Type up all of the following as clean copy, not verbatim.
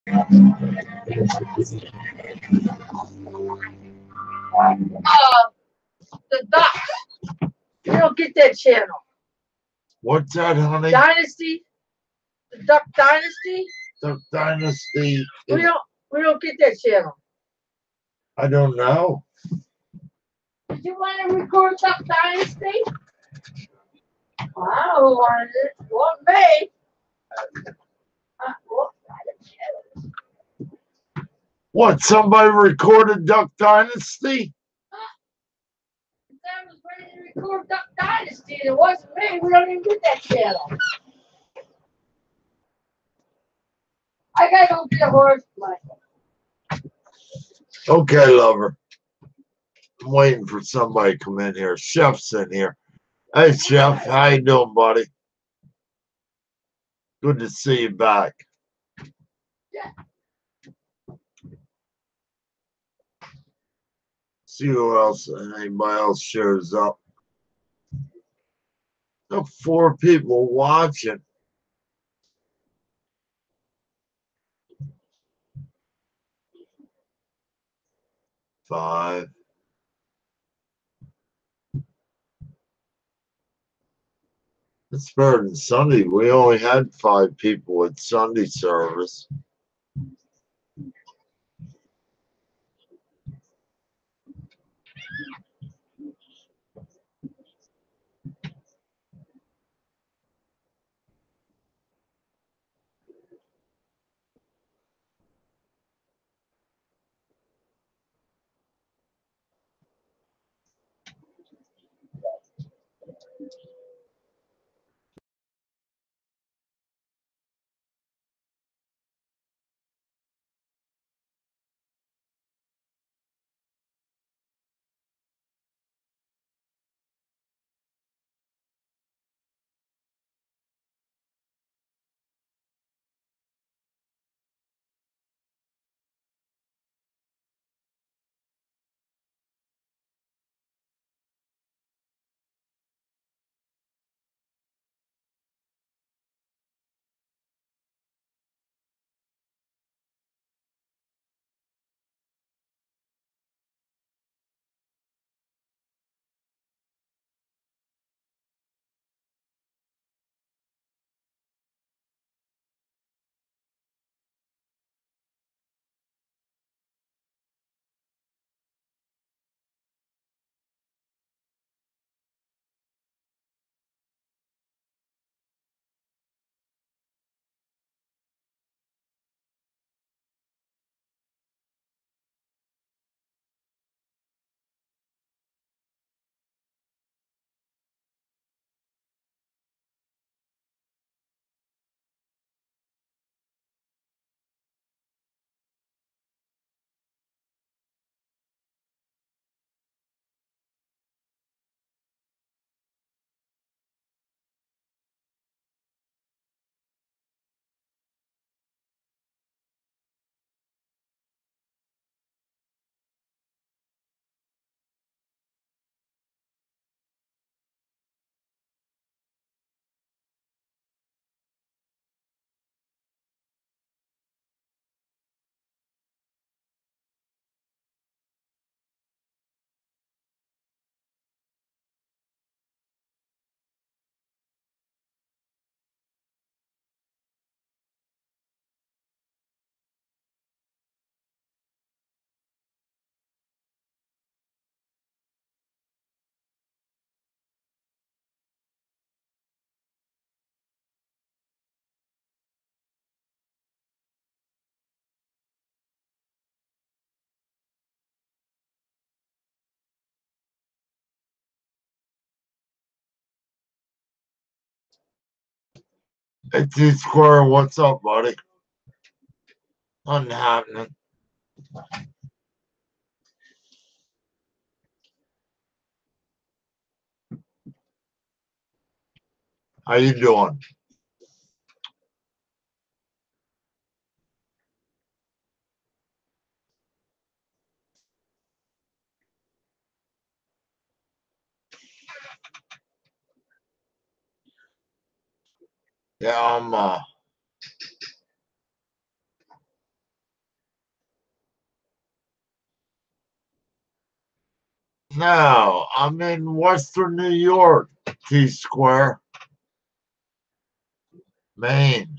The Ducks. We don't get that channel. What's that, honey? Dynasty. The Duck Dynasty. Duck Dynasty. We don't get that channel. I don't know. Did you want to record Duck Dynasty? I don't want it. Want me? What? Somebody recorded Duck Dynasty? I was ready to record Duck Dynasty. It wasn't me. We don't even get that channel. I gotta go get a horse blanket. Okay, lover. I'm waiting for somebody to come in here. Chef's in here. Hey, Chef. How you doing, buddy? Good to see you back. Yeah. See who else and anybody else shows up. There 4 people watching. 5. It's better than Sunday. We only had 5 people at Sunday service. Hey, T-Square, what's up, buddy? Nothing happening. How you doing? Yeah, No, I'm in Western New York, T Square, Maine.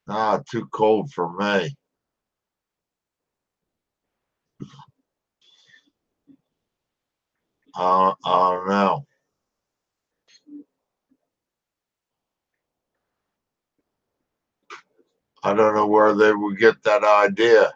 Ah, too cold for me. I don't know. I don't know where they would get that idea.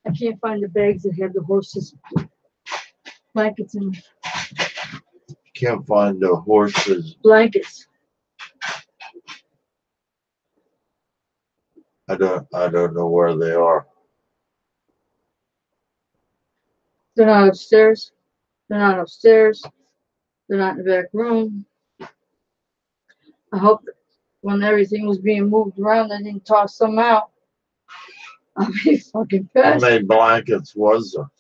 I can't find the bags that have the horses' blankets in them. Can't find the horses. Blankets. I don't know where they are. They're not upstairs. They're not upstairs. They're not in the back room. I hope that when everything was being moved around, they didn't toss some out. I'll be fucking How pissed. many blankets was there?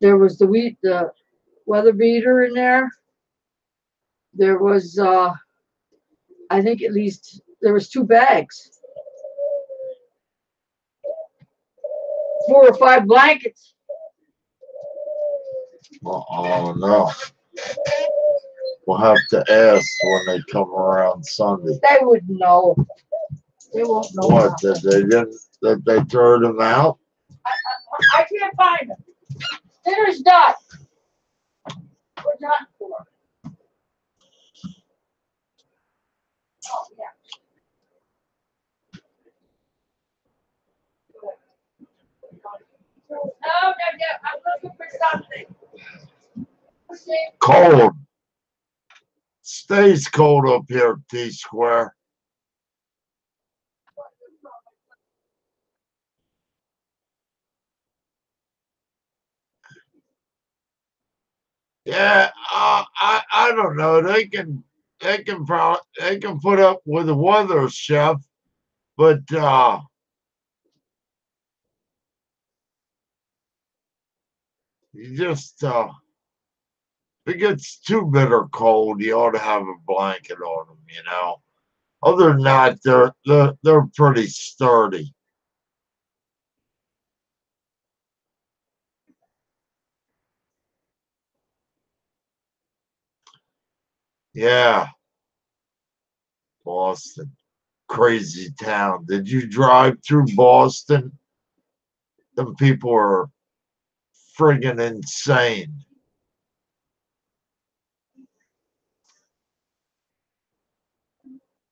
There was the weather beater in there. There was I think at least there was 2 bags. 4 or 5 blankets. Oh no. We'll have to ask when they come around Sunday. They would know. They won't know. What, that they throw them out? I can't find them. Dinner's done. We're done for. Oh, yeah. No, I'm looking for something. Cold. Stays cold up here, T Square. Yeah, I don't know. They can put up with the weather, chef, but you just if it gets too bitter cold, you ought to have a blanket on them. You know. Other than that, they're pretty sturdy. Yeah, Boston, crazy town. Did you drive through Boston? Them people are friggin' insane.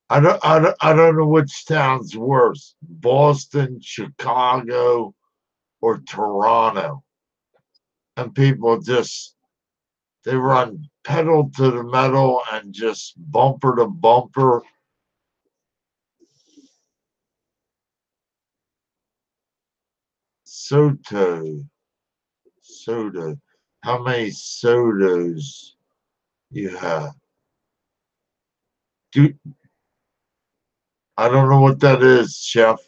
I don't know which town's worse, Boston, Chicago, or Toronto. And people just they run pedal to the metal and just bumper to bumper. Soto, soda. How many sodas you have? Do I don't know what that is, chef.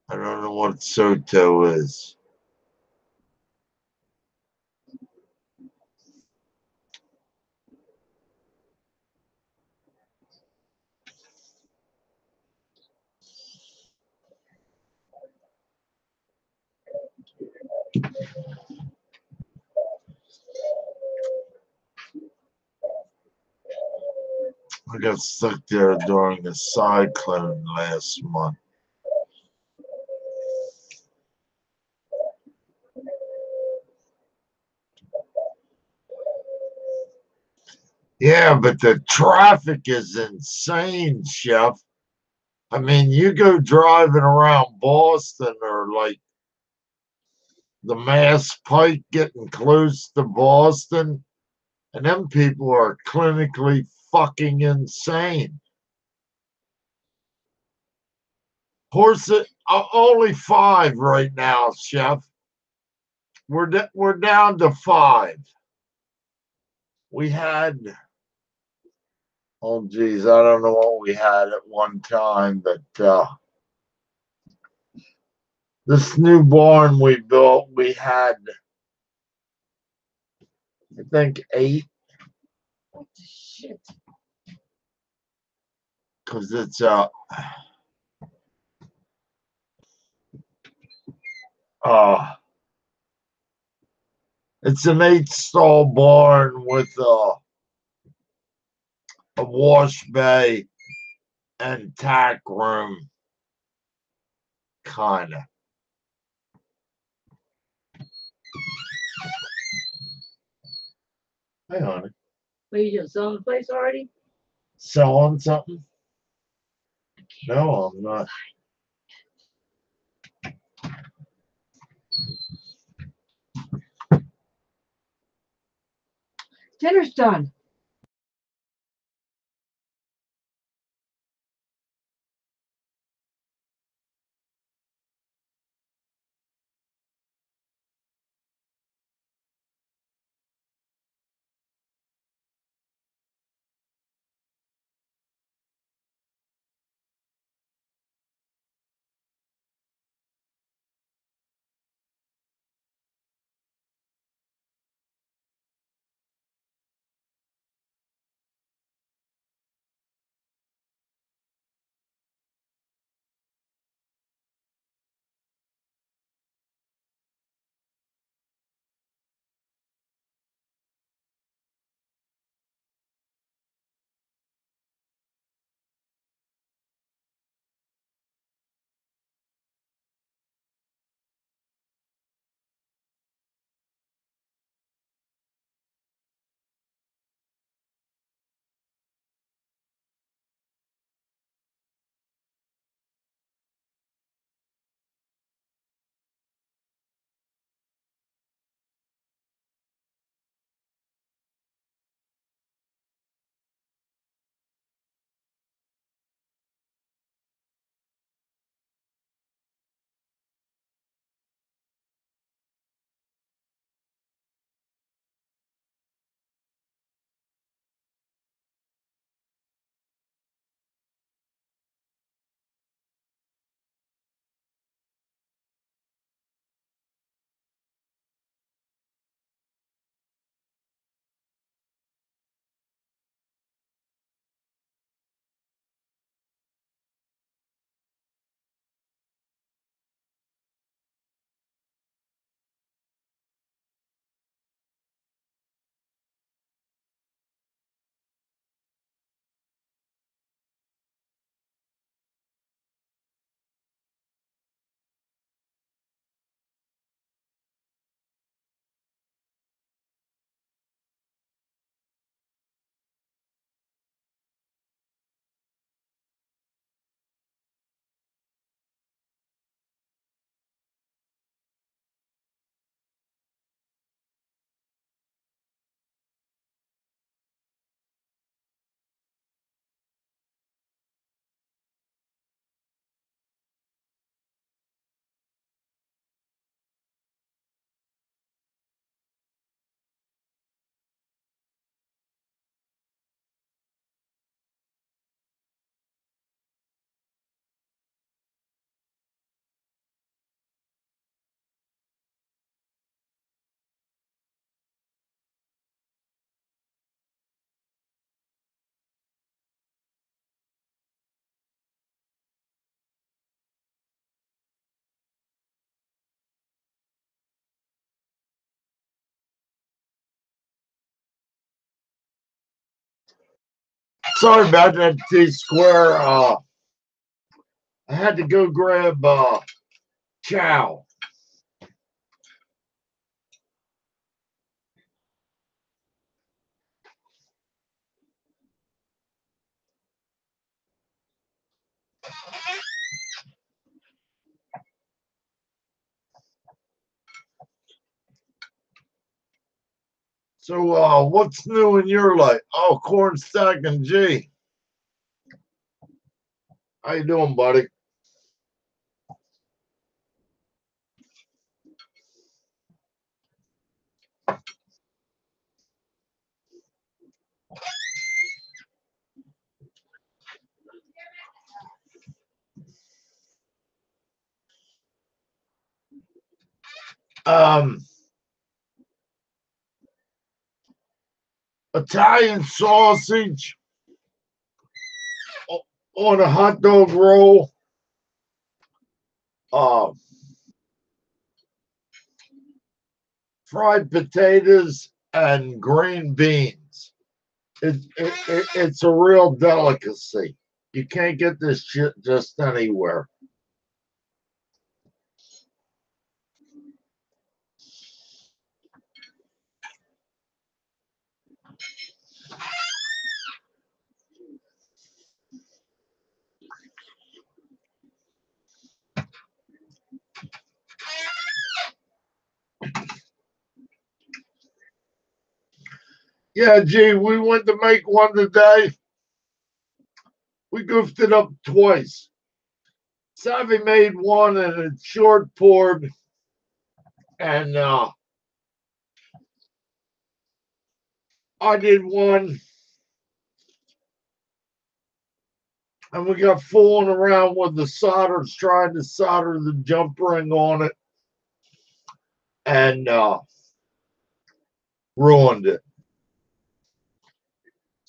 I don't know what Soto is. I got stuck there during a cyclone last month. Yeah, but the traffic is insane, chef. I mean, you go driving around Boston or like the Mass Pike getting close to Boston, and them people are clinically fucking insane. Horses, only 5 right now, Chef. We're down to 5. We had, oh geez, I don't know what we had at one time, but this new barn we built, we had, I think, 8. What the shit? Because it's uh it's an 8-stall barn with a wash bay and tack room, kind of. Hang on, What are you doing? Selling the place already? selling something? No, I'm not. Dinner's done. Sorry about that, T Square. I had to go grab chow. So, what's new in your life? Oh, corn stack and G. How you doing, buddy? um, Italian sausage on a hot dog roll, uh, fried potatoes, and green beans. It's a real delicacy. You can't get this shit just anywhere. Yeah, gee, we went to make one today. We goofed it up twice. Savvy made one and it's short poured, and I did one, and we got fooling around with the solders, trying to solder the jump ring on it, and ruined it.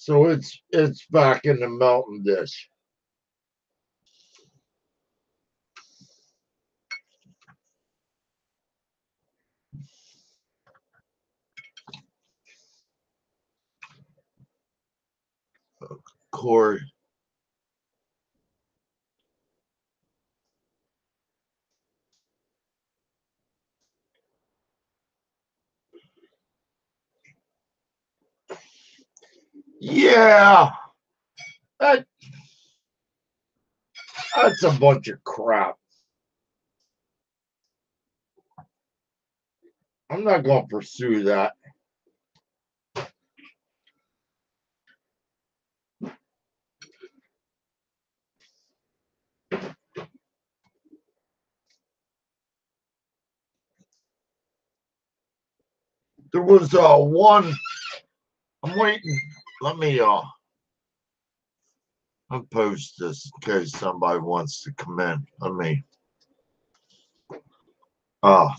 So it's back in the melting dish. Corey. Yeah, that that's a bunch of crap. I'm not going to pursue that. There was one. I'm waiting. Let me I'll post this in case somebody wants to come in. Let me uh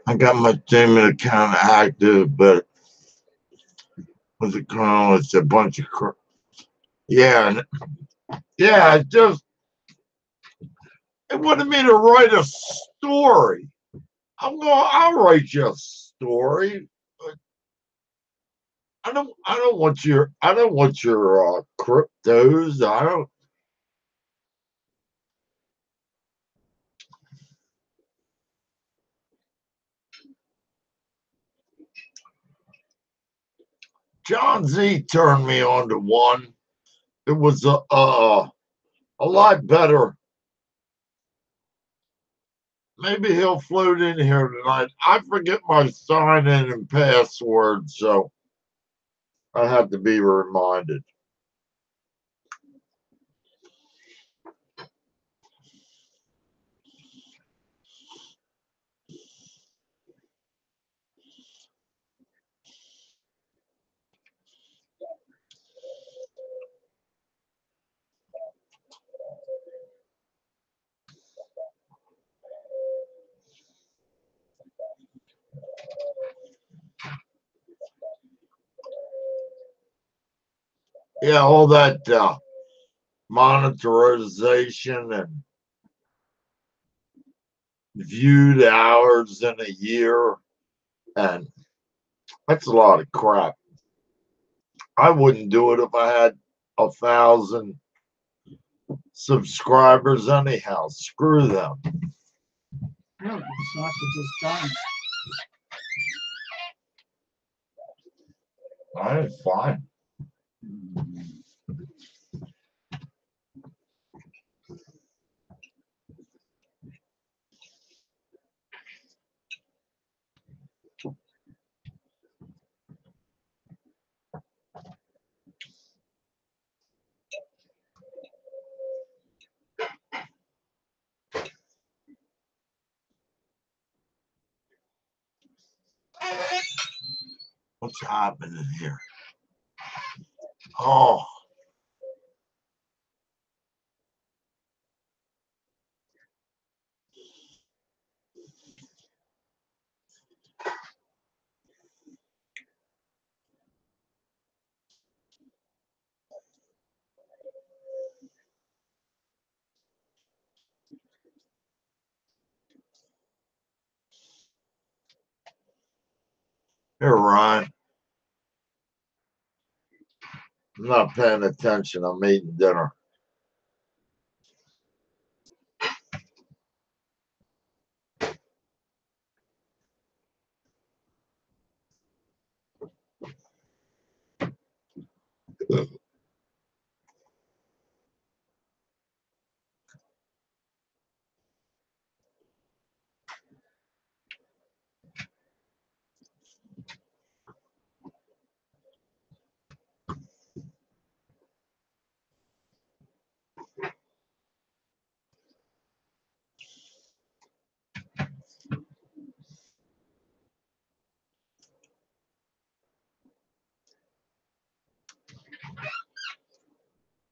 I got my Gmail account active, but what's it called? It's a bunch of crap. Yeah, yeah. It wanted me to write a story. I'll write you a story. I don't want your cryptos. I don't. John Z turned me on to one. It was a lot better. Maybe he'll float in here tonight. I forget my sign in and password, so I have to be reminded. Yeah, all that monetization and viewed hours in a year, and that's a lot of crap. I wouldn't do it if I had 1,000 subscribers anyhow. Screw them. I don't think the sausage is done. It's fine. What's happening here? Oh. Here, Ryan. I'm not paying attention. I'm eating dinner.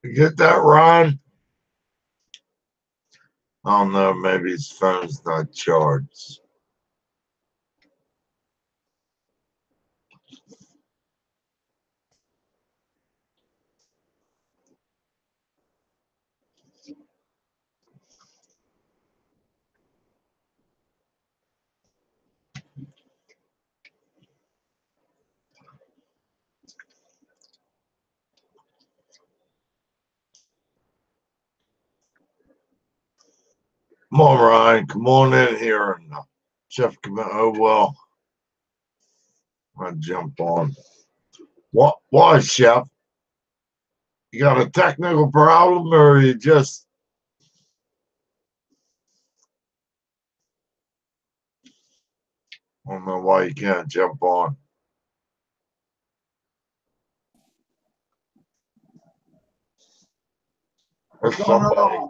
You get that, Ryan? I don't know. Maybe his phone's not charged. Come on, Ryan. Come on in here. And Chef, come in. Oh, well. I'll jump on. What? Why, Chef? You got a technical problem or you just... I don't know why you can't jump on. There's somebody.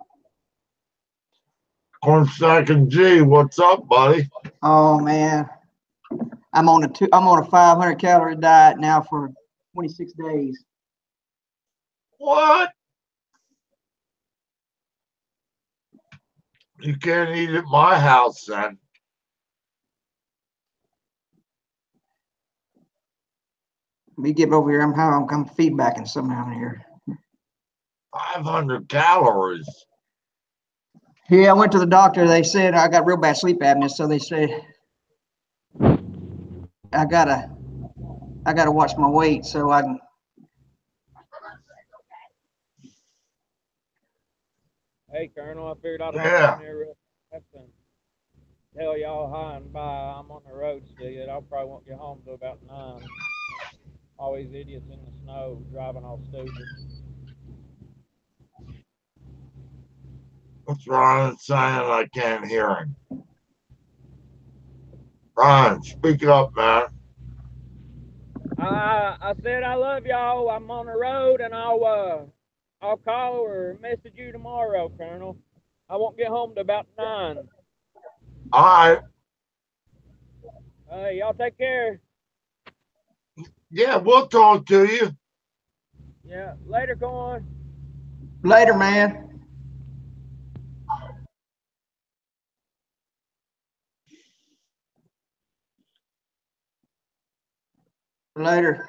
Cornstack and G, what's up, buddy? Oh man, I'm on a 500 calorie diet now for 26 days. What? You can't eat at my house then. We get over here. I'm feedbacking somehow here. 500 calories. Yeah, I went to the doctor. They said I got real bad sleep apnea, so they said I gotta watch my weight so I can. Hey, Colonel, I figured I'd hop on here real fast and tell y'all hi and bye. I'm on the road still. I probably won't get home till about 9. Always idiots in the snow driving all stupid. What's Ron saying? I can't hear him. Ron, speak up, man. I said I love y'all. I'm on the road and I'll call or message you tomorrow, Colonel. I won't get home till about 9. All right. Y'all take care. Yeah, we'll talk to you. Yeah, later, Corn. Later, man. Later.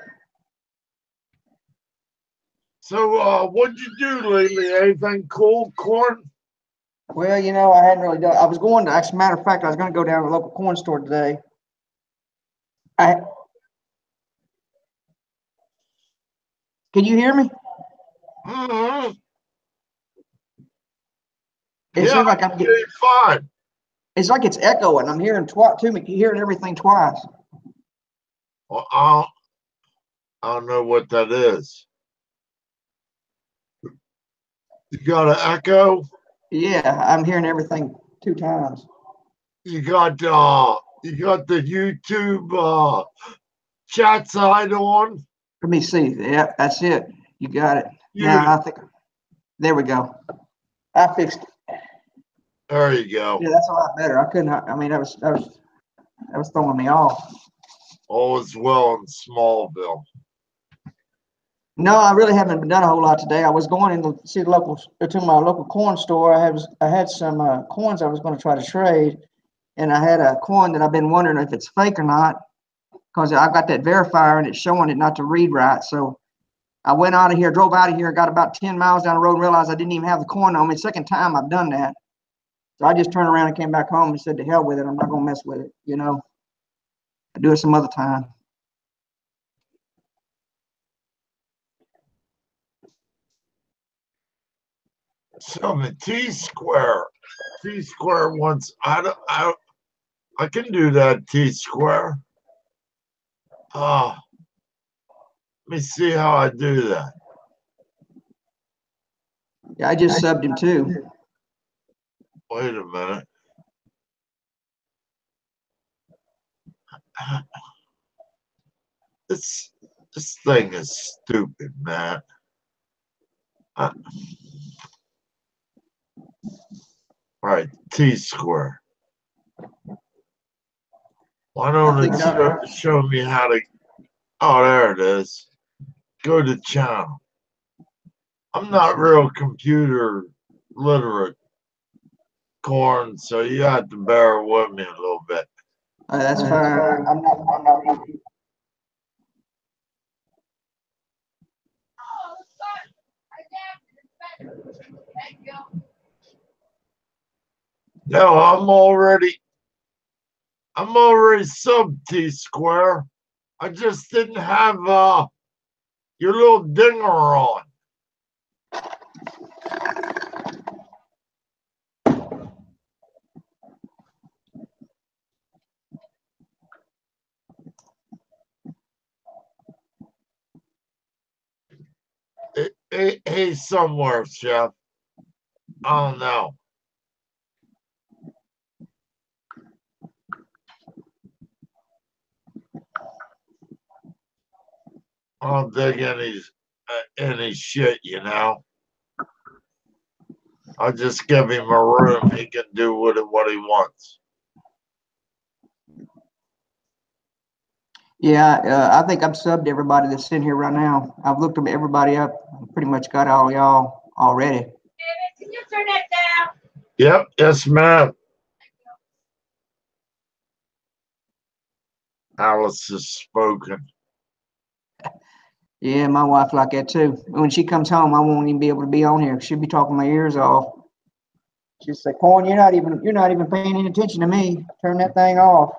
So, what'd you do lately? Anything cool, Corn? Well, you know, I hadn't really done. I was going to. As a matter of fact, I was going to go down to the local corn store today. Can you hear me? Mm-hmm. It seems like I'm getting fine. It's like it's echoing. I'm hearing hearing everything twice. Well, I don't know what that is. You got an echo? Yeah, I'm hearing everything 2 times. You got the YouTube chat side on? Let me see. Yeah, that's it. You got it. Yeah, I think there we go. I fixed it. There you go. Yeah, that's a lot better. I couldn't. I mean, that was throwing me off. All is well in Smallville. No, I really haven't done a whole lot today. I was going in to see the local to my local corn store. I had some coins I was going to try to trade, and I had a coin that I've been wondering if it's fake or not, because I got that verifier and it's showing it not to read right. So I went out of here, drove out of here, got about 10 miles down the road and realized I didn't even have the coin on me. Second time I've done that. So I just turned around and came back home and said, to hell with it. I'm not going to mess with it. You know, I'll do it some other time. So the T-square wants, I can do that T-square. Let me see how I do that. Yeah, I just subbed him too. Wait a minute. This thing is stupid, man. All right, T-square. Why don't it show me how to? Oh, there it is. Go to channel. I'm not real computer literate, Corn, so you have to bear with me a little bit. That's fine. I'm not either. No, I'm already sub T-square. I just didn't have your little dinger on. He's somewhere, Chef. I don't know. I don't dig any shit, you know. I'll just give him a room. He can do with it what he wants. Yeah, I think I've subbed everybody that's sitting here right now. I've looked at everybody up. Pretty much got all y'all already. David, can you turn that down? Yep, yes, ma'am. Alice has spoken. Yeah, my wife like that too. When she comes home, I won't even be able to be on here. She'll be talking my ears off. She'll say, "Corn, you're not even paying any attention to me. Turn that thing off."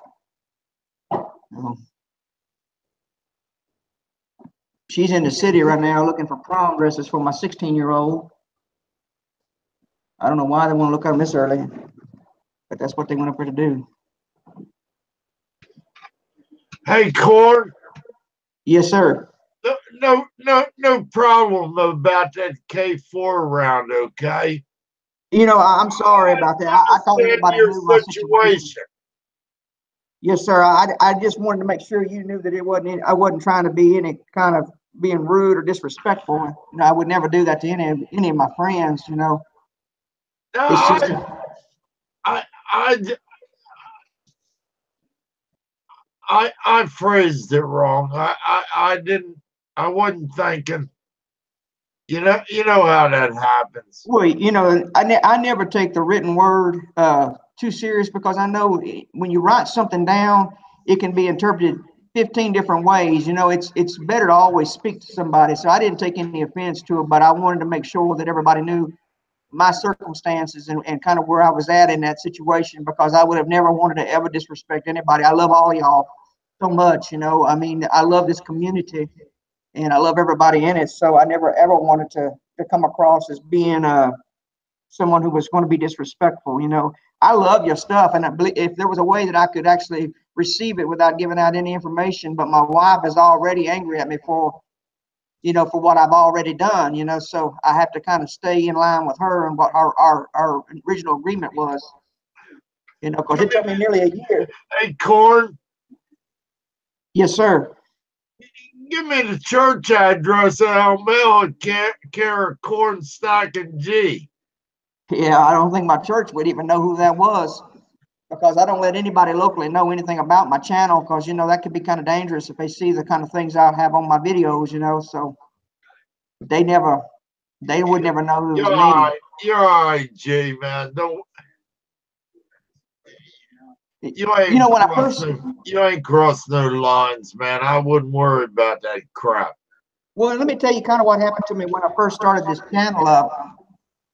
She's in the city right now looking for prom dresses for my 16-year-old. I don't know why they want to look at them this early, but that's what they went up there to do. Hey, Corn. Yes, sir. No problem about that K4 round, okay? You know, I'm sorry about that. I thought everybody your knew my situation. Yes, sir. I just wanted to make sure you knew that I wasn't trying to be any kind of being rude or disrespectful. You know, I would never do that to any of my friends. You know, No, it's just I phrased it wrong. I wasn't thinking. You know how that happens. well, you know, I never take the written word too serious, because I know when you write something down, it can be interpreted 15 different ways. You know, it's better to always speak to somebody. So I didn't take any offense to it, but I wanted to make sure that everybody knew my circumstances and kind of where I was at in that situation, because I would have never wanted to ever disrespect anybody. I love all y'all so much, you know. I mean, I love this community and I love everybody in it. So I never ever wanted to come across as being someone who was going to be disrespectful. You know, I love your stuff, and I believe if there was a way that I could actually receive it without giving out any information, but my wife is already angry at me for, you know, for what I've already done, you know, so I have to kind of stay in line with her and what our original agreement was, you know, because it took me nearly a year. Hey, Corn. Yes, sir. Give me the church address and I'll mail it care of Cornstalk and G. Yeah, I don't think my church would even know who that was. because I don't let anybody locally know anything about my channel, because you know that could be kind of dangerous if they see the kind of things I have on my videos, you know. So they would never know it was You're all me. right. You're all right, Jay, man. Don't you ain't You know, when I cross first, you ain't cross no lines, man. I wouldn't worry about that crap. well, let me tell you kind of what happened to me when I first started this channel up.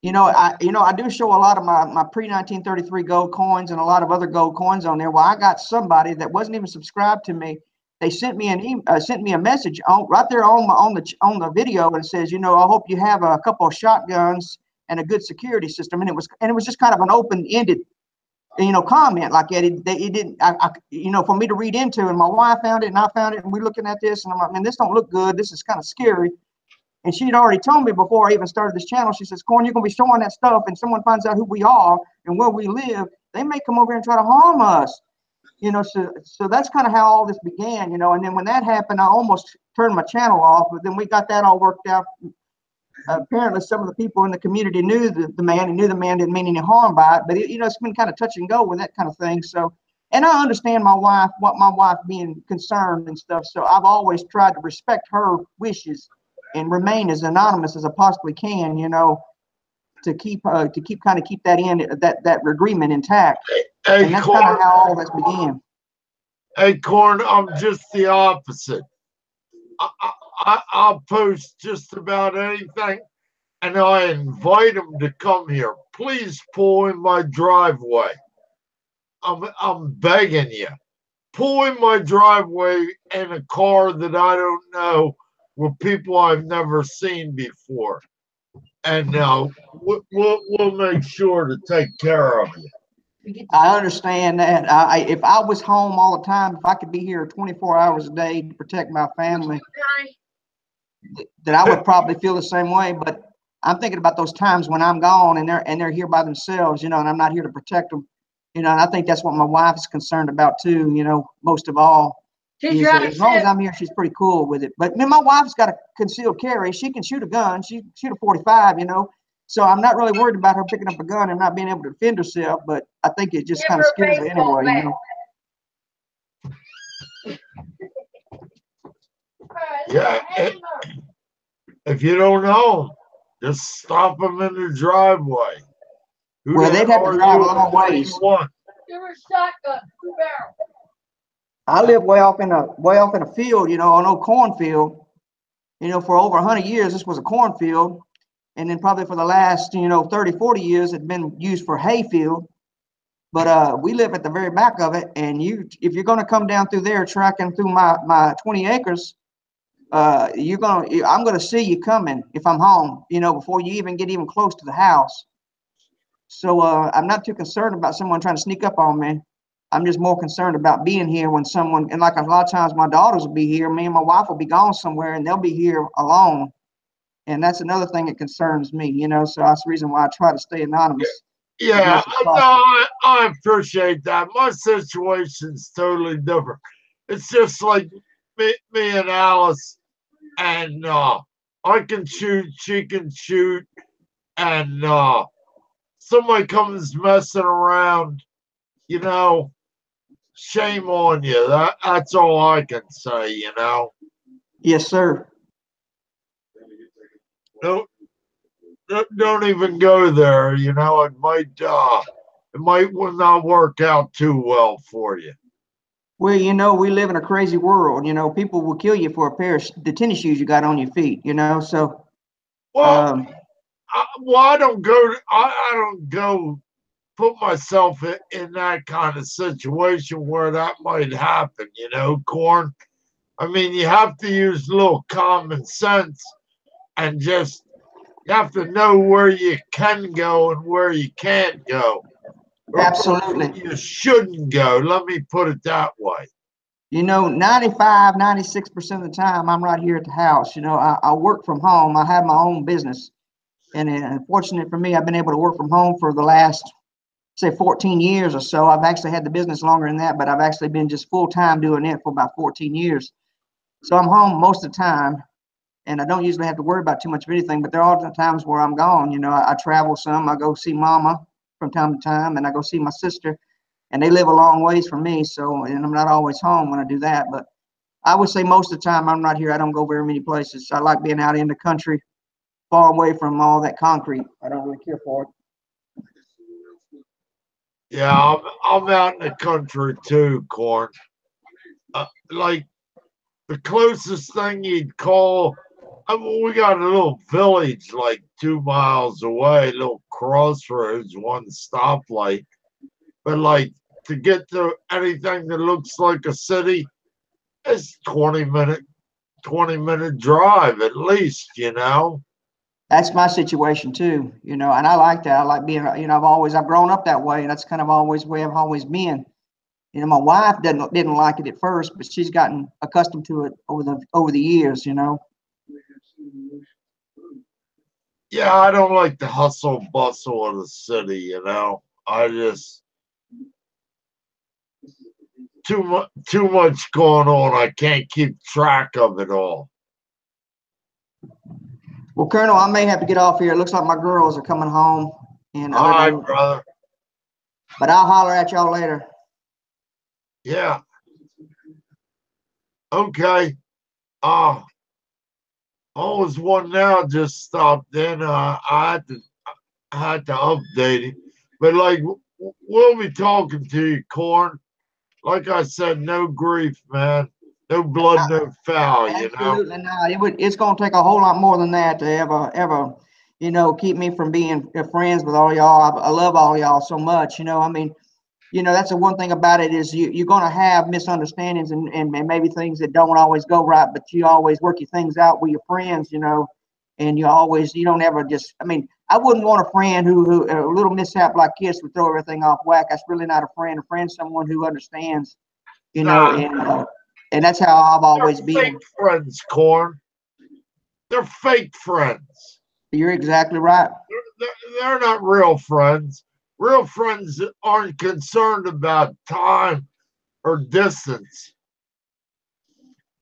You know, I do show a lot of my pre-1933 gold coins and a lot of other gold coins on there. Well, I got somebody that wasn't even subscribed to me. They sent me sent me a message right there on the video, and it says, you know, I hope you have a couple of shotguns and a good security system. And it was just kind of an open-ended, you know, comment like that. It didn't, you know, for me to read into. And my wife found it, and I found it, and we're looking at this, and I'm like, man, this don't look good. This is kind of scary. And she'd already told me before I even started this channel, she says, Corn, you're going to be showing that stuff, and someone finds out who we are and where we live, they may come over here and try to harm us. You know, so that's kind of how all this began, you know. And then when that happened, I almost turned my channel off, but then we got that all worked out. Apparently, some of the people in the community knew the man, and knew the man didn't mean any harm by it. But, you know, it's been kind of touch and go with that kind of thing. So, and I understand my wife being concerned and stuff. So I've always tried to respect her wishes and remain as anonymous as I possibly can, you know, to keep that agreement intact. Hey, And that's kind of Corn. how all this began. Hey, Corn. I'm just the opposite. I'll post just about anything, and I invite them to come here. Please pull in my driveway. I'm begging you. Pull in my driveway in a car that I don't know, with people I've never seen before, and we'll make sure to take care of you. I understand that. If I was home all the time, if I could be here 24 hours a day to protect my family, that I would probably feel the same way. But I'm thinking about those times when I'm gone and they're here by themselves, you know, and I'm not here to protect them, you know. And I think that's what my wife is concerned about too, you know, most of all. As long as I'm here, she's pretty cool with it. But then my wife's got a concealed carry. She can shoot a gun. She can shoot a 45, you know. So I'm not really worried about her picking up a gun and not being able to defend herself. But I think it just kind of scares her anyway, you know. Yeah. If you don't know, just stop them in the driveway. Well, they'd have to drive a long ways. Give her a shotgun, 2-barrel. I live way off in a field, you know, an old cornfield. You know, for over 100 years, this was a cornfield. And then probably for the last, you know, 30, 40 years, it's been used for hayfield. But we live at the very back of it. And if you're going to come down through there, tracking through my 20 acres, I'm going to see you coming if I'm home, you know, before you even get close to the house. So I'm not too concerned about someone trying to sneak up on me. I'm just more concerned about being here when someone, and like a lot of times my daughters will be here, me and my wife will be gone somewhere, and they'll be here alone. And that's another thing that concerns me, you know. So that's the reason why I try to stay anonymous. Yeah, I appreciate that. My situation's totally different. It's just like me and Alice, and I can shoot, she can shoot, and somebody comes messing around, you know, shame on you. That's all I can say, you know. Yes, sir. Don't even go there, you know. It might not work out too well for you. Well, you know, we live in a crazy world. You know, people will kill you for a pair of the tennis shoes you got on your feet, you know. So well, I don't go put myself in that kind of situation where that might happen, you know, Corn. I mean, you have to use a little common sense, and just you have to know where you can go and where you can't go. Absolutely. You shouldn't go. Let me put it that way. You know, 95, 96% of the time, I'm right here at the house. You know, I work from home. I have my own business. And unfortunately for me, I've been able to work from home for the last, say, 14 years or so. I've actually had the business longer than that, but I've actually been just full-time doing it for about 14 years. So I'm home most of the time, and I don't usually have to worry about too much of anything, but there are times where I'm gone. You know, I travel some. I go see mama from time to time, and I go see my sister. and they live a long ways from me. So, and I'm not always home when I do that. But I would say most of the time I'm not here. I don't go very many places. I like being out in the country, far away from all that concrete. I don't really care for it. Yeah, I'm out in the country too, Corn. Like the closest thing you'd call, I mean, we got a little village like 2 miles away, little crossroads, one stoplight. But like to get to anything that looks like a city, it's 20-minute drive at least, you know. That's my situation too, you know, and I like that. I like being, you know, I've grown up that way, and that's kind of always the way I've always been. You know, my wife didn't like it at first, but she's gotten accustomed to it over the years, you know. Yeah, I don't like the hustle bustle of the city, you know. I just too much going on. I can't keep track of it all. Well, Colonel, I may have to get off here. It looks like my girls are coming home, and all right, brother. But I'll holler at y'all later. Yeah. Okay. Always one now just stopped in. I had to update it, but like we'll be talking to you, Corn. Like I said, no grief, man. No blood, no foul. You know. Absolutely not. It's going to take a whole lot more than that to ever, you know, keep me from being friends with all y'all. I love all y'all so much. You know, I mean, you know, that's the one thing about it is you're going to have misunderstandings and maybe things that don't always go right, but you always work your things out with your friends, you know, and you don't ever just, I mean, I wouldn't want a friend who a little mishap like this would throw everything off whack. That's really not a friend. A friend's someone who understands, you know, and that's how I've always been. Fake friends, Corn. They're fake friends. You're exactly right. They're not real friends. Real friends aren't concerned about time or distance.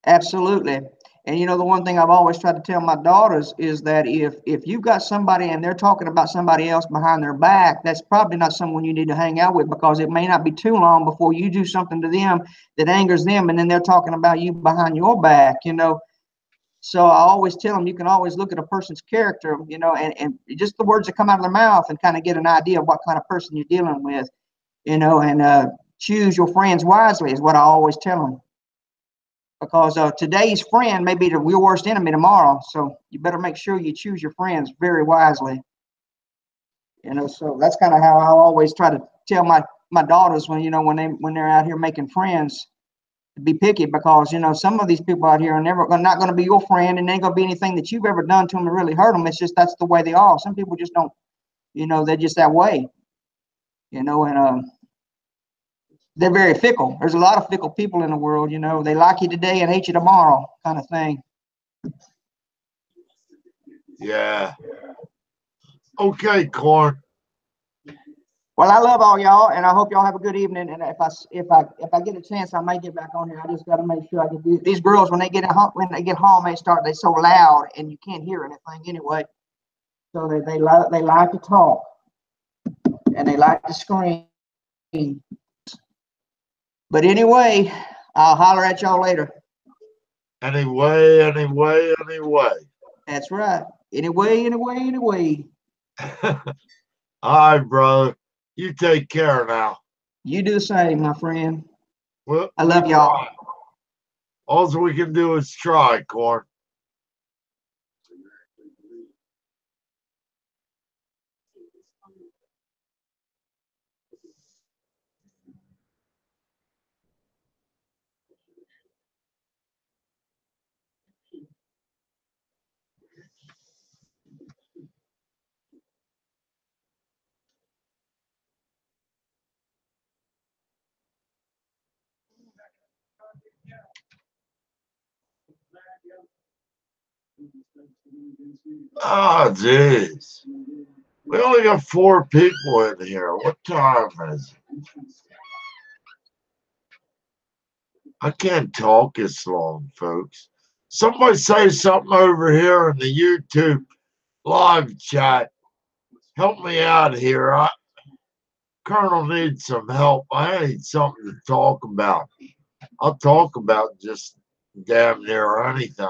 Absolutely. And you know, the one thing I've always tried to tell my daughters is that if you've got somebody and they're talking about somebody else behind their back, that's probably not someone you need to hang out with, because it may not be too long before you do something to them that angers them, and then they're talking about you behind your back, you know. So I always tell them you can always look at a person's character, you know, and just the words that come out of their mouth and kind of get an idea of what kind of person you're dealing with, you know, and choose your friends wisely is what I always tell them. Because today's friend may be your worst enemy tomorrow. So you better make sure you choose your friends very wisely. You know, so that's kind of how I always try to tell my daughters when, you know, when they're out here making friends, to be picky, because, you know, some of these people out here are not going to be your friend, and ain't going to be anything that you've ever done to them to really hurt them. It's just that's the way they are. Some people just don't, you know, they're just that way, you know, and they're very fickle. There's a lot of fickle people in the world, you know. They like you today and hate you tomorrow, kind of thing. Yeah. Okay, Corn. Well, I love all y'all, and I hope y'all have a good evening. And if I get a chance, I might get back on here. I just got to make sure I get these girls when they get home. They're so loud and you can't hear anything anyway. So they like to talk and they like to scream. But anyway, I'll holler at y'all later. Anyway. That's right. Anyway. All right, brother. You take care now. You do the same, my friend. Well, I love y'all. All we can do is try, Corn. Oh, jeez. We only got 4 people in here. What time is it? I can't talk this long, folks. Somebody say something over here in the YouTube live chat. Help me out here. Colonel needs some help. I need something to talk about. I'll talk about just damn near anything.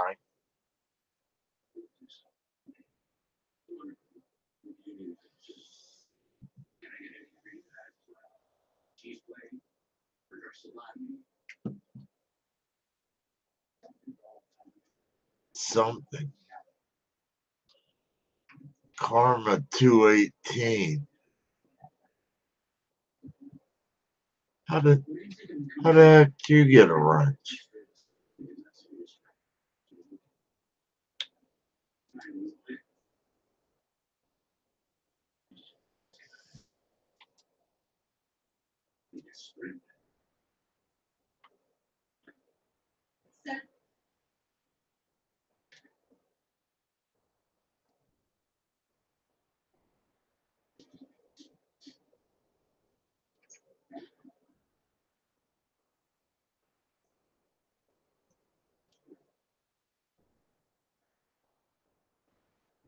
Something. Karma 218. How the heck you get a wrench?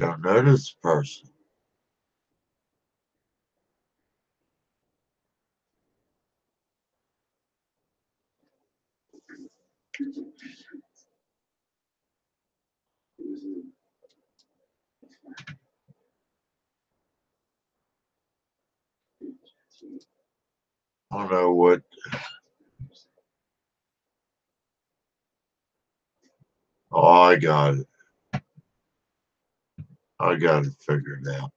Don't know this person. I don't know what. Oh, I got it. I got it figured out.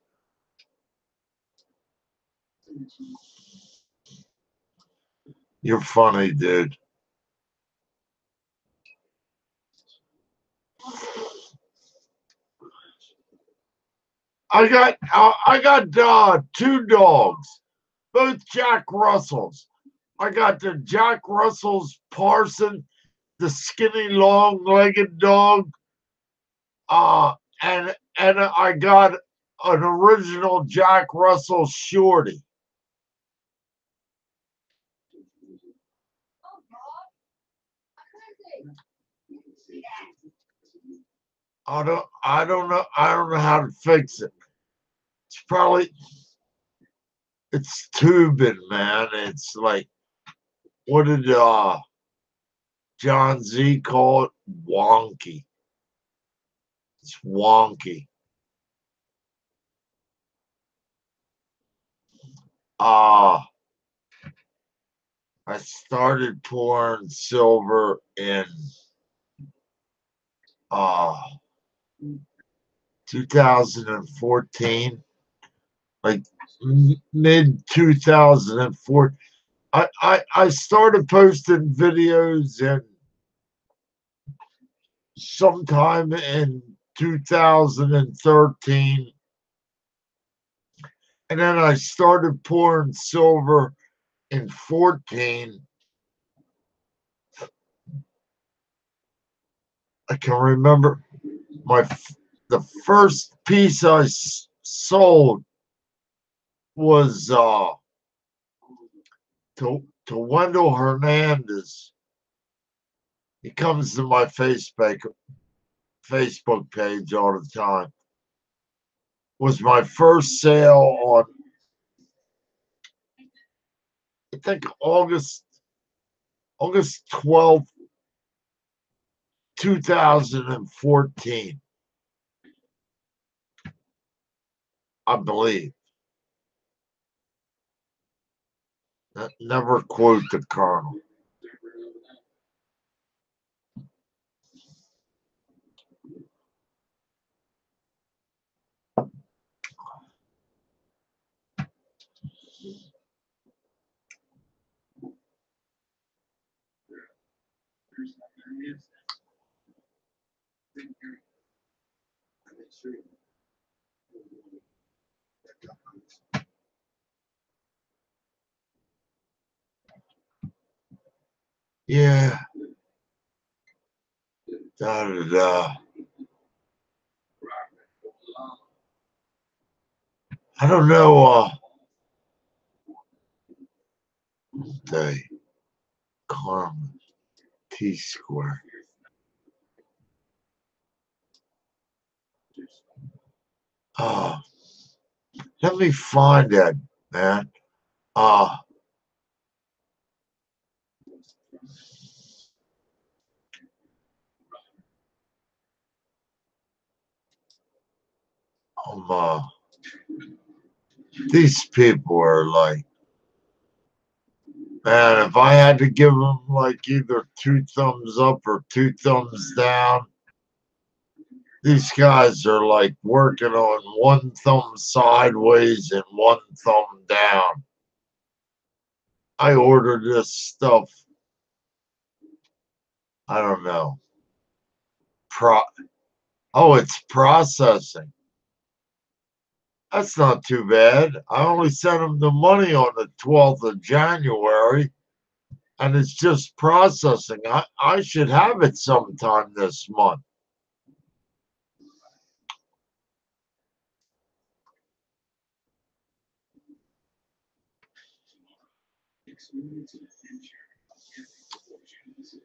You're funny, dude. I got two dogs, both Jack Russells. I got the Jack Russell's Parson, the skinny, long-legged dog, and I got an original Jack Russell Shorty. I don't know how to fix it. It's tubing, man. It's like, what did John Z call it? Wonky. It's wonky. I started pouring silver in 2014, like mid 2004. I started posting videos in sometime in 2013, and then I started pouring silver in 14. I can remember the first piece I sold was to Wendell Hernandez. He comes to my Facebook page all the time. Was my first sale on, I think, August 12th, 2014, I believe. Never quote the colonel. Yeah. Da, da, da. I don't know. DAy. Karma. T square. Let me find that, man. uh, um, uh, these people are like, man, if I had to give them like either 2 thumbs up or 2 thumbs down, these guys are like working on 1 thumb sideways and 1 thumb down. I ordered this stuff, I don't know. Oh, it's processing. That's not too bad. I only sent them the money on the 12th of January, and it's just processing. I should have it sometime this month.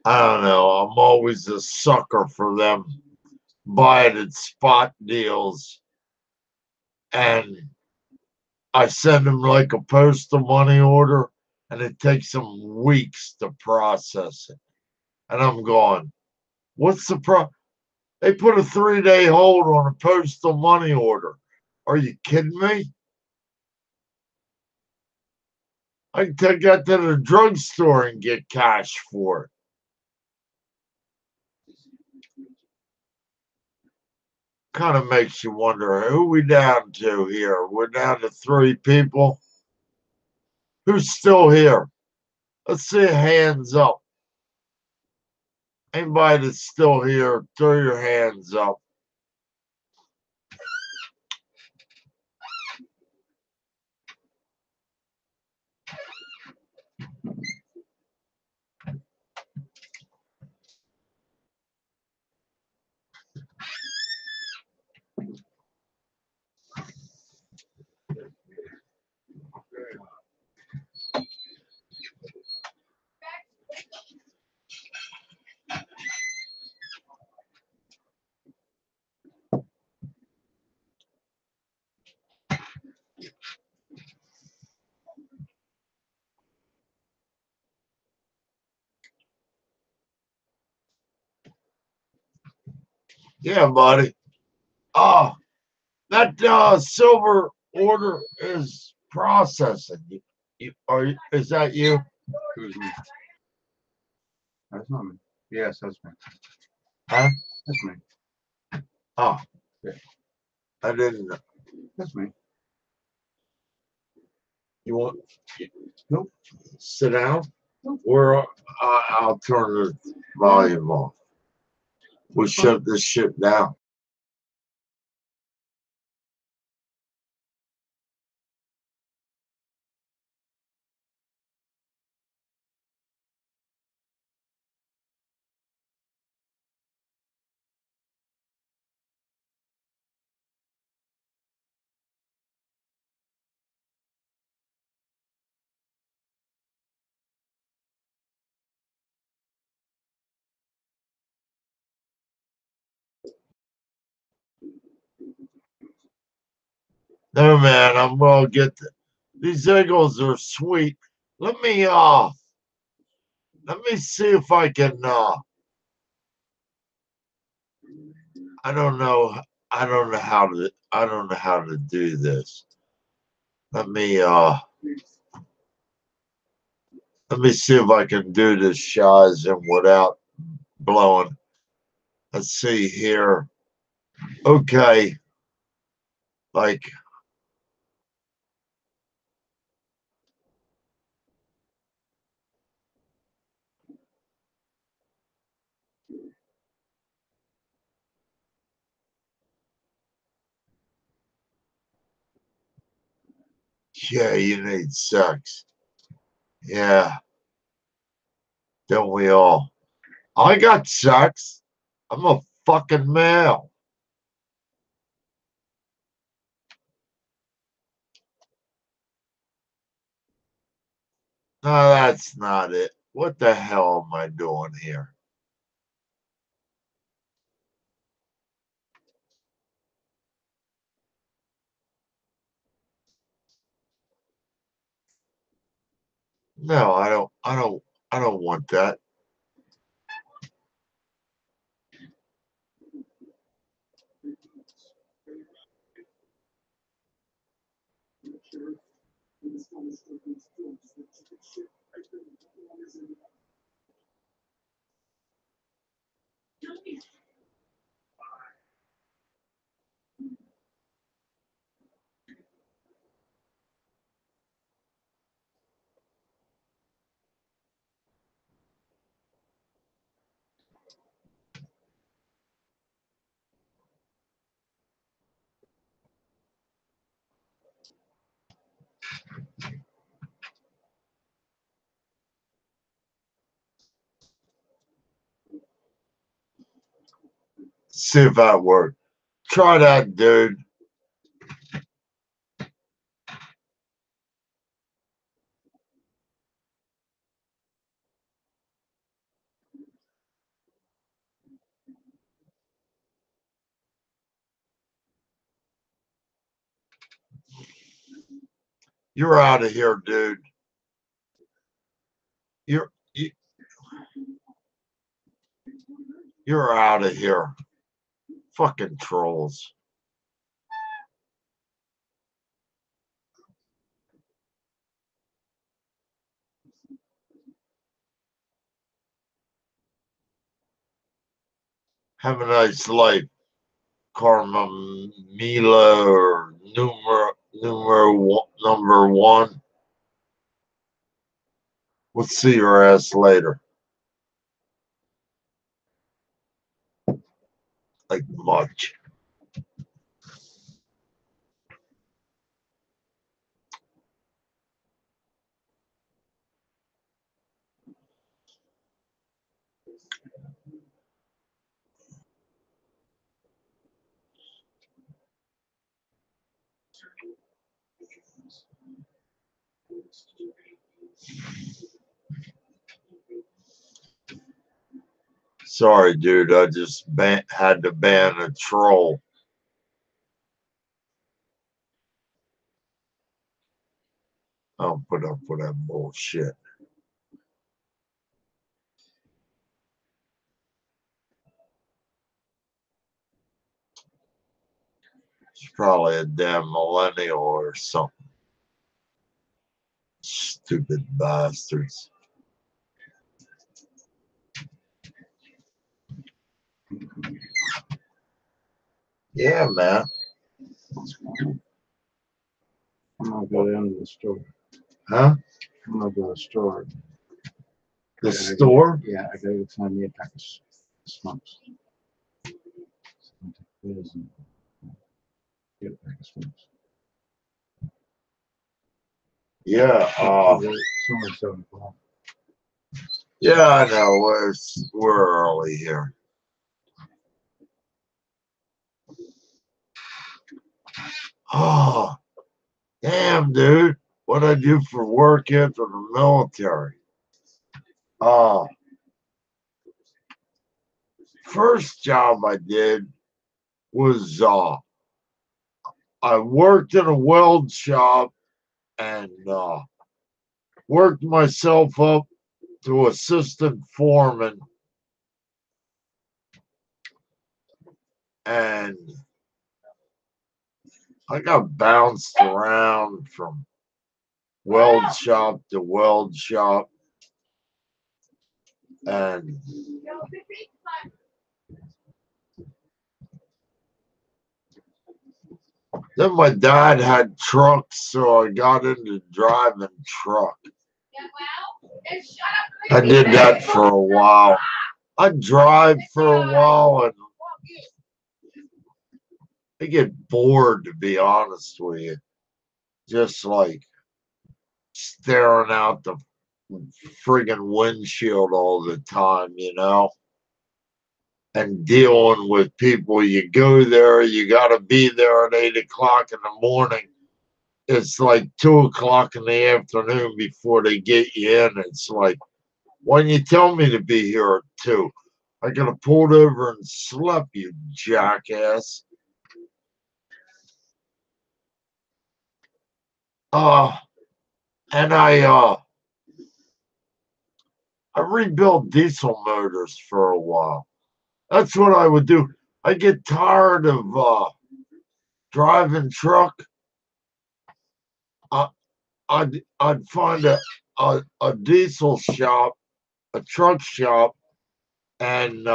I don't know. I'm always a sucker for them buying at spot deals. And I send them like a postal money order, and it takes them weeks to process it. And I'm going, what's the problem? They put a 3-day hold on a postal money order. Are you kidding me? I can take that to the drugstore and get cash for it. Kind of makes you wonder, who we down to here? We're down to 3 people. Who's still here? Let's see hands up. Anybody that's still here, throw your hands up. Yeah, buddy. Oh, that silver order is processing. Is that you? Who's me? That's not me. Yes, that's me. Huh? That's me. Oh, yeah. I didn't know. That's me. You want? Nope. Sit down. Nope. I'll turn the volume off. We'll shut this shit down. No, man, I'm gonna get these eagles are sweet. Let me see if I can I don't know how to do this. Let me see if I can do this Shazam without blowing. Let's see here. Okay. Like, yeah, you need sex. Yeah, don't we all? I got sex. I'm a fucking male. No, that's not it. What the hell am I doing here? No, I don't want that. See if that works. Try that, dude. You're out of here, dude. You're you're out of here. Fucking trolls. Have a nice life, Karma Mila or number one. We'll see your ass later. Like much. Sorry, dude. I just had to ban a troll. I don't put up with that bullshit. It's probably a damn millennial or something. Stupid bastards. Yeah, man. I'm gonna go down to the store. Huh? I'm gonna go to the store. The store? Yeah, I gotta find me a pack of smokes. Get a pack of smokes. Yeah. It's only 7 o'clock. Yeah, I know. We're early here. Oh, damn, dude. What I do for work after the military? Oh, first job I did was I worked in a weld shop and worked myself up to assistant foreman, and I got bounced around from weld shop to weld shop, and then my dad had trucks, so I got into driving truck. I did that for a while. I'd drive for a while and I get bored, to be honest with you. Just like staring out the friggin' windshield all the time, you know? And dealing with people. You go there, you got to be there at 8 o'clock in the morning. It's like 2 o'clock in the afternoon before they get you in. It's like, why didn't you tell me to be here at 2? I could have pulled over and slept, you jackass. And I rebuilt diesel motors for a while. That's what I would do. I get tired of driving truck. I'd find a diesel shop, a truck shop, and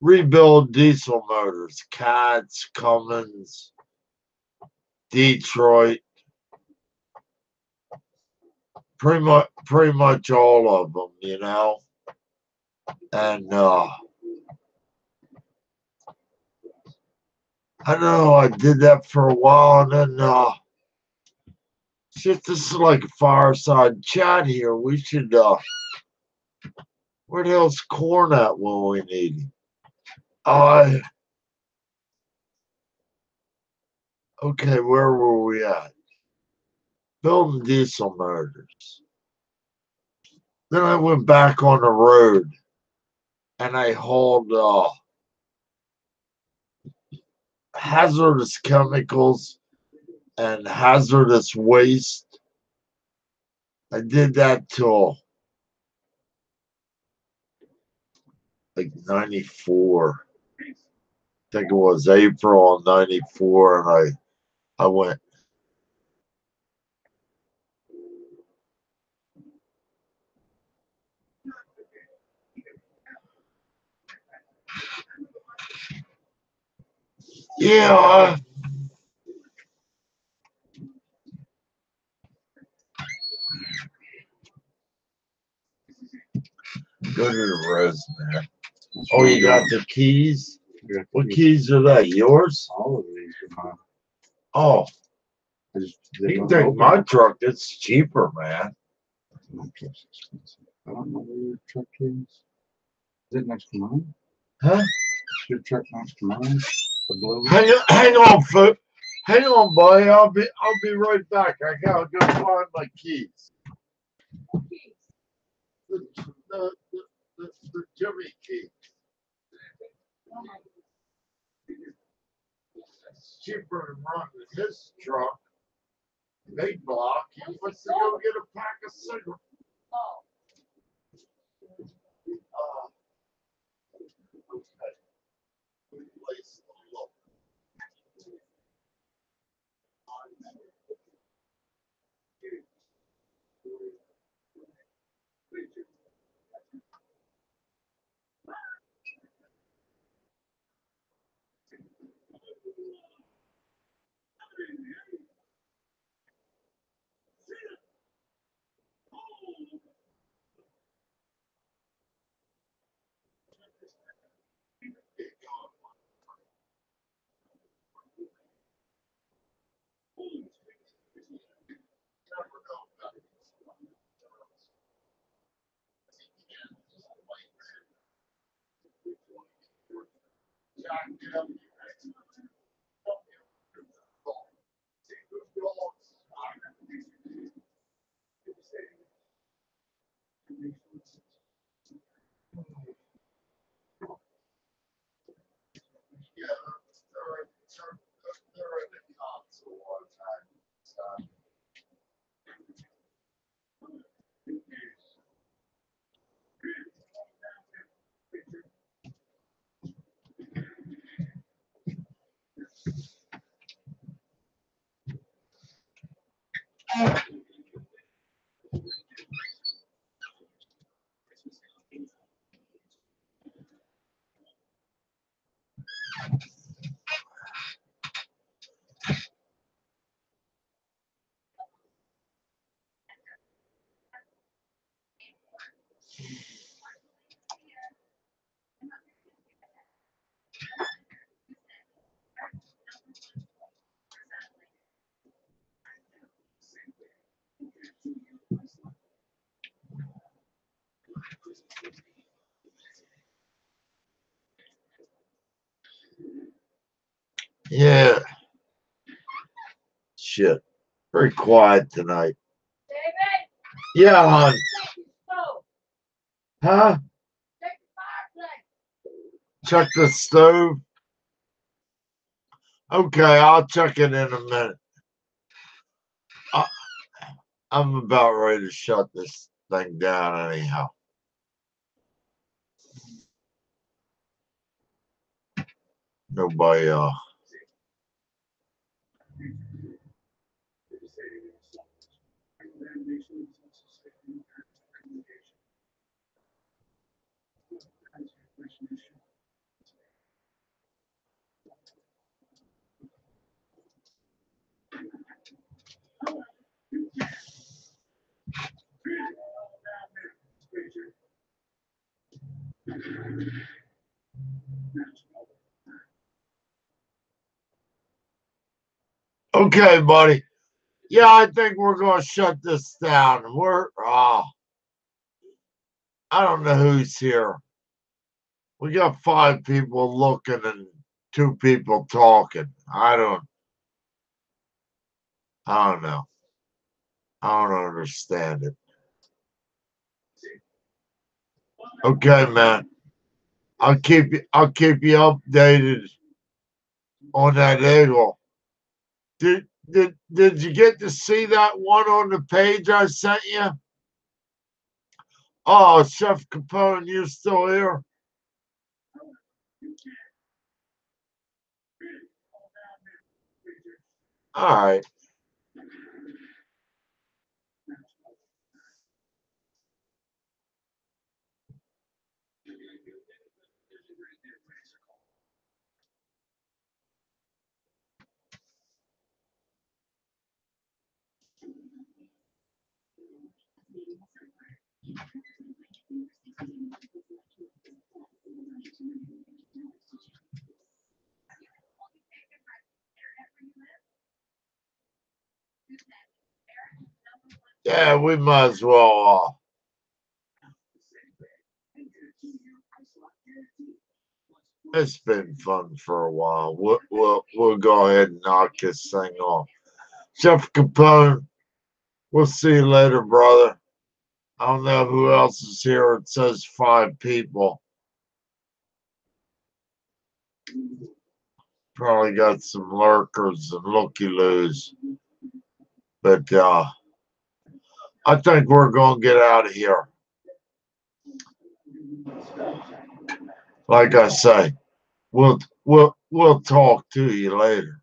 rebuild diesel motors. Cats, Cummins, Detroit, pretty much all of them, you know. And I don't know, I did that for a while, and then shit, this is like a fireside chat here. We should where the hell's corn at when we need him? Okay, where were we at? Building diesel motors. Then I went back on the road and I hauled hazardous chemicals and hazardous waste. I did that till like 94. I think it was April of 94, and I went. Yeah, go to the rose, man. Oh, you got the keys? What keys are they? Yours? All of these are mine. Oh, They you don't take open. my truck? It's cheaper, man. My truck's expensive. I don't know where your truck is. Is it next to mine? Huh? Is your truck next to mine? The blue? Hang on, foot. Hang on, buddy. I'll be right back. I gotta go find my keys. The Jimmy key. It's cheaper than running his truck. Big block. He wants to go get a pack of cigarettes. Okay. Place the look. Yeah, they're in the console all the time. Yeah. Shit. Very quiet tonight. David, Yeah, hon. check your stove. Huh? Check the fireplace. Check the stove. Okay, I'll check it in a minute. I'm about ready to shut this thing down anyhow. Nobody, okay, buddy. Yeah, I think we're going to shut this down. I don't know who's here. We got 5 people looking and 2 people talking. I don't know. I don't understand it. Okay, man. I'll keep you updated on that eagle. Did you get to see that one on the page I sent you? Oh, Chef Capone, you still here? All right. Yeah, we might as well. It's been fun for a while. We'll go ahead and knock this thing off. Chef Capone, we'll see you later, brother. I don't know who else is here. It says 5 people. Probably got some lurkers and looky-loos. But I think we're gonna get out of here. Like I say, we'll talk to you later.